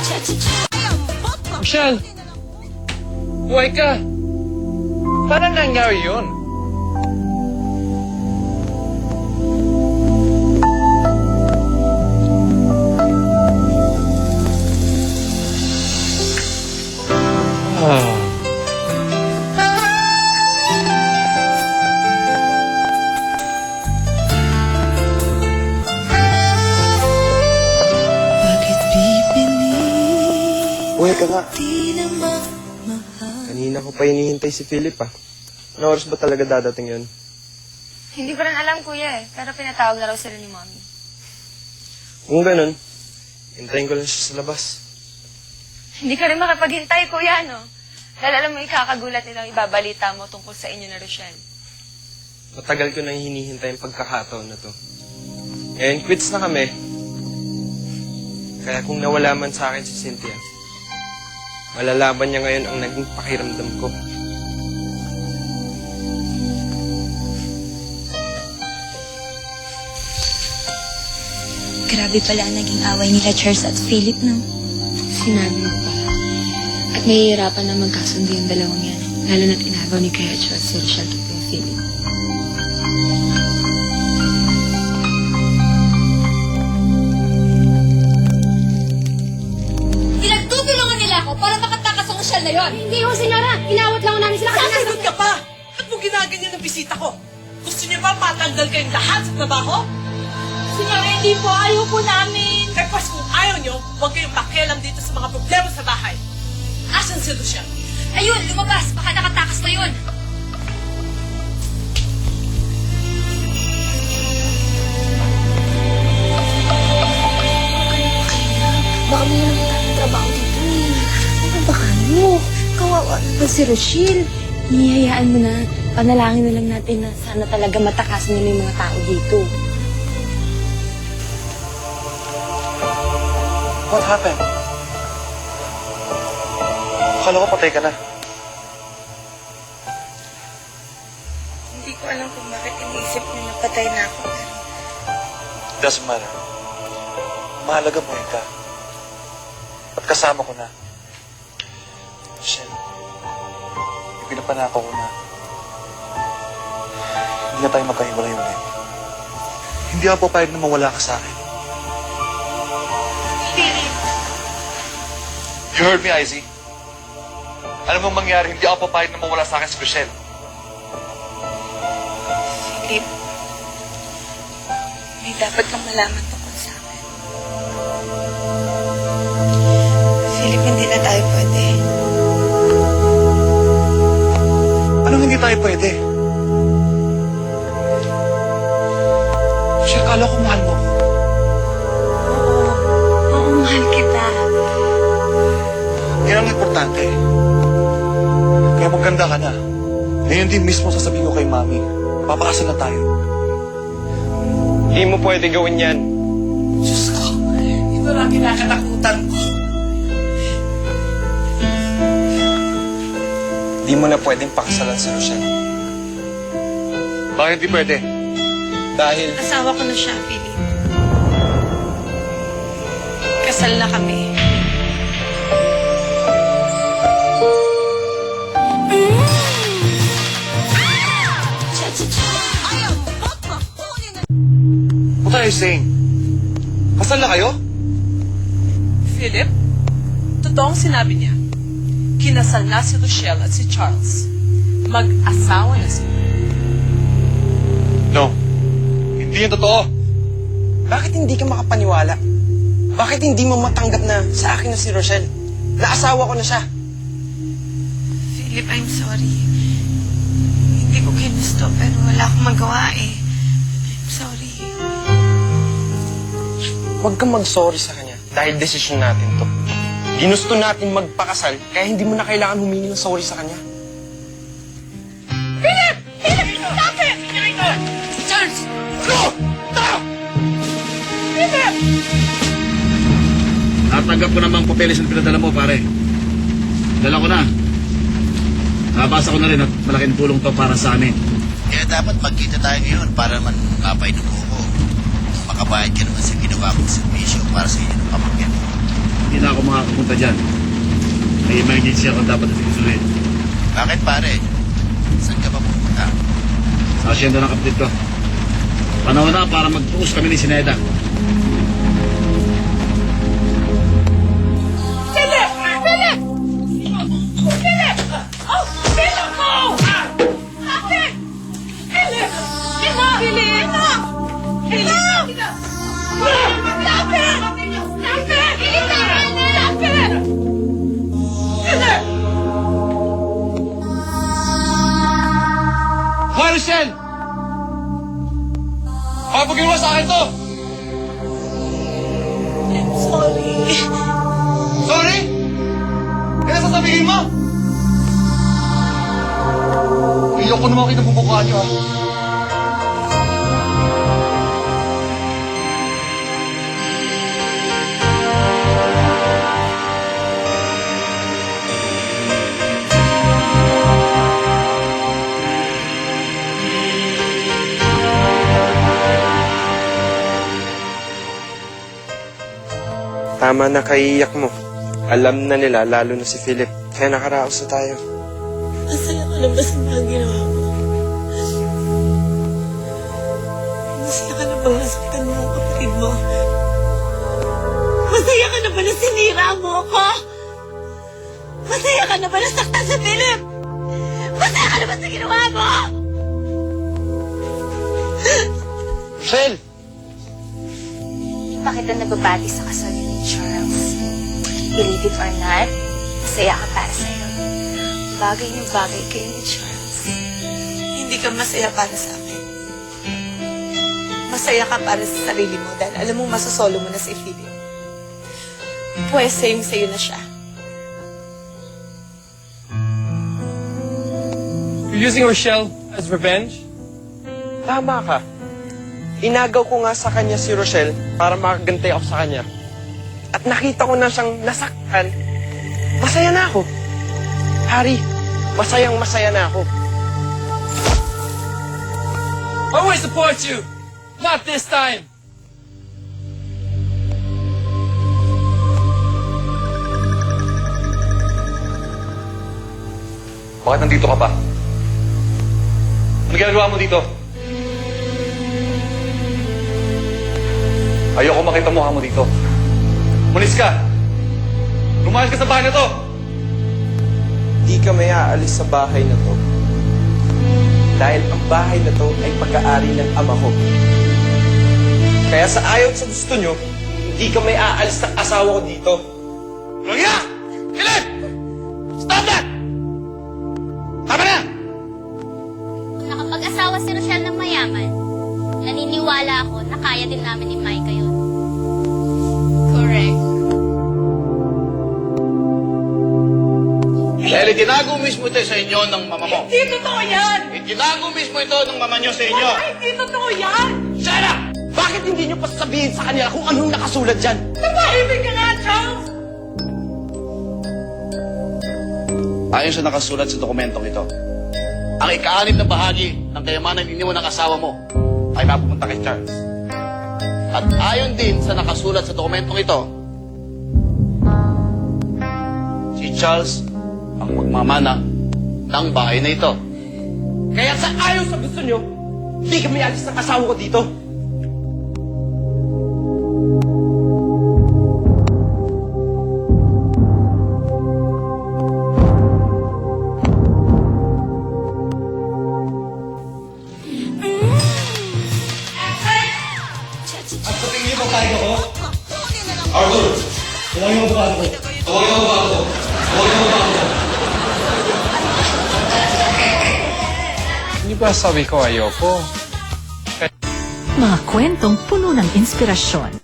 Michelle! Buhay ka! Paano nangyari yun? Buhay ka nga. Kanina ko pa hinihintay si Philip Ano oras ba talaga dadating yun? Hindi ko rin alam, kuya eh. Pero pinatawag na raw sila ni Mommy. Kung ganun, hintayin ko lang siya sa labas. Hindi ka rin makapaghintay, kuya, no? Dahil alam mo, ikakagulat nilang ibabalita mo tungkol sa inyo na Rochelle. Matagal ko nang hinihintay ang pagkakataon na to. Ngayon, quits na kami. Kaya kung nawala man sa akin si Cynthia, malalaban niya ngayon ang naging pakiramdam ko. Grabe pala ang naging away nila Charles at Philip, no? Sinabi mo pa. At mahihirapan na magkasundo yung dalawang yan. Lalo na't inagaw ni Kaya Charles si Rochelle at yung Philip. Pinagtutulungan nila ako para makatakas ang Rochelle na yon. Hindi ho, senyora. Inawat lang ho namin sila. Sasagot ka pa! Ba't mo ginaganyan ang bisita ko? Gusto niyo ba matanggal kayong lahat sa trabaho? Senyora, hindi po. Ayaw po namin. Eh, pas kung ayaw niyo, huwag kayong pakialam dito sa mga problema sa bahay. Asan si Rochelle? Ayun, lumabas. Baka nakatakas na yun. Baka may naman tayong trabaho dito eh. Ano ba kayo? Kawawa naman si Rochelle. Hihayaan mo na. Panalangin na lang natin na sana talaga matakasan nila yung mga tao dito. What happened? Akala ko patay ka na. Hindi ko alam kung bakit iniisip niyo napatay na ako. Doesn't matter. Mahalaga buhay ka. At kasama ko na. Michelle, ipinapanakaw ko na. Hindi na tayo magkahiwalay ulit. Hindi ako papayag na mawala ka sa akin. You heard me, Izzy? Alam mo mangyari, hindi ako papayag na mawala sa akin si Rochelle. Philip, may dapat kang malaman tungkol sa akin. Philip, hindi na tayo pwede. Anong hindi tayo pwede? Michelle, kala ko mahal mo ako. Oo, mahal kita. Yan ang importante. Kaya maganda ka na. Ngayon din mismo sasabihin ko kay Mami. Papakasal na tayo. Hindi mo pwede gawin yan. Diyos ko, ito lang kinakatakutan ko. Hindi mo na pwedeng pakasalan si Rochelle. Bakit di pwede? Dahil Asawa ko na siya, Philip. Kasal na kami. What are you saying? Kasal na kayo? Philip, totoong sinabi niya, kinasal na si Rochelle at si Charles. Mag-asawa na sila. No. Hindi yan totoo. bakit hindi ka makapaniwala? Bakit hindi mo matanggap na sa akin na si Rochelle? Naasawa ko na siya. Philip, I'm sorry. Hindi ko ginusto, pero wala akong magawa eh. I'm sorry. Huwag kang mag-sorry sa kanya dahil desisyon natin to. Ginusto natin magpakasal kaya hindi mo na kailangan humingi ng sorry sa kanya. Philip! Philip! Stop it! Charles! Ano? Stop! Philip! Natanggap ko namang papeles na pinadala mo, pare. Dala ko na. Nabasa ko na rin at malaking tulong to para sa amin. Kaya dapat magkita tayo ngayon para naman mapainumo ko. Makabayad ka naman sa ginawa kong servisyo para sa inyo ng pamangkin. hindi na ako makakapunta dyan. May emergency ako dapat na sinusunod. Bakit pare? Saan ka ba pupunta? Sa asyenda ng kapatid ko. Panahon na para mag-puus kami ni Sineda. Philip! Philip! Philip! Oh, Philip mo! Ate! Philip! Ina! Philip! Ina! Philip! Lapit! Lapit! Lapit! Philip! Hoy, Rochelle! Bakit mo ginawa sa akin to? I'm sorry. Sorry? Kaya sasabihin mo? Ayoko naman kinabubukaan niyo, ha? Tama na kaiiyak mo. Alam na nila, lalo na si Philip. Kaya nakaraos na tayo. Masaya ka na ba sa mga ginawa mo? Masaya ka na ba nasaktan mo ang kapatid mo? Masaya ka na ba na sinira mo ako? Masaya ka na ba nasaktan si Philip? Masaya ka na ba sa ginawa mo? Rochelle! Bakit na nababati sa kasal ni Charles? Believe it or not, masaya ka para sa'yo. Bagay na bagay kayo ni Charles. Hindi ka masaya para sa akin. Masaya ka para sa sarili mo dahil alam mo masasolo mo na si Philip. Pwes sa'yo na siya. You're using Rochelle as revenge? Tama ka. Inagaw ko nga sa kanya si Rochelle para makagantay ako sa kanya. At nakita ko na siyang nasaktan. Masaya na ako. Harry, masayang masaya na ako. I always support you! Not this time! Bakit nandito ka pa? Ano ginagawa mo dito? Ayoko makita mukha mo dito. Mulis ka! Lumayas ka sa bahay na to! Di ka may aalis sa bahay na to. Dahil ang bahay na to ay pag-aari ng ama ko. Kaya sa ayaw at sa gusto nyo, hindi ka may aalis ng asawa ko dito. Lugia! Philip! Stop that! Tama na! Kung nakapag-asawa si Rochelle ng mayaman, naniniwala ako na kaya din namin ni Micah yun. Correct. Dahil itinago mismo ito sa inyo ng mama mo. Hindi totoo yan! Itinago mismo ito ng mama nyo sa inyo. Wala, hindi totoo yan! Shut up! Bakit hindi nyo pa sasabihin sa kanila kung anong nakasulat dyan? Tumahimik ka nga, Charles! Ayon sa nakasulat sa dokumentong ito, ang ika-anim na bahagi ng kayamanan iniwan ng asawa mo ay mapupunta kay Charles. At ayon din sa nakasulat sa dokumentong ito, si Charles ang magmamana ng bahay na ito. Kaya sa ayaw sa gusto nyo, hindi kami alis ng asawa ko dito. At sa tingin niyo papayag ako? Arthur! Tawagin mo ba ako? Tawagin mo ba ako? Tawagin mo ba ako? Hindi ba sabi ko ayoko? Mga kwentong puno ng inspirasyon.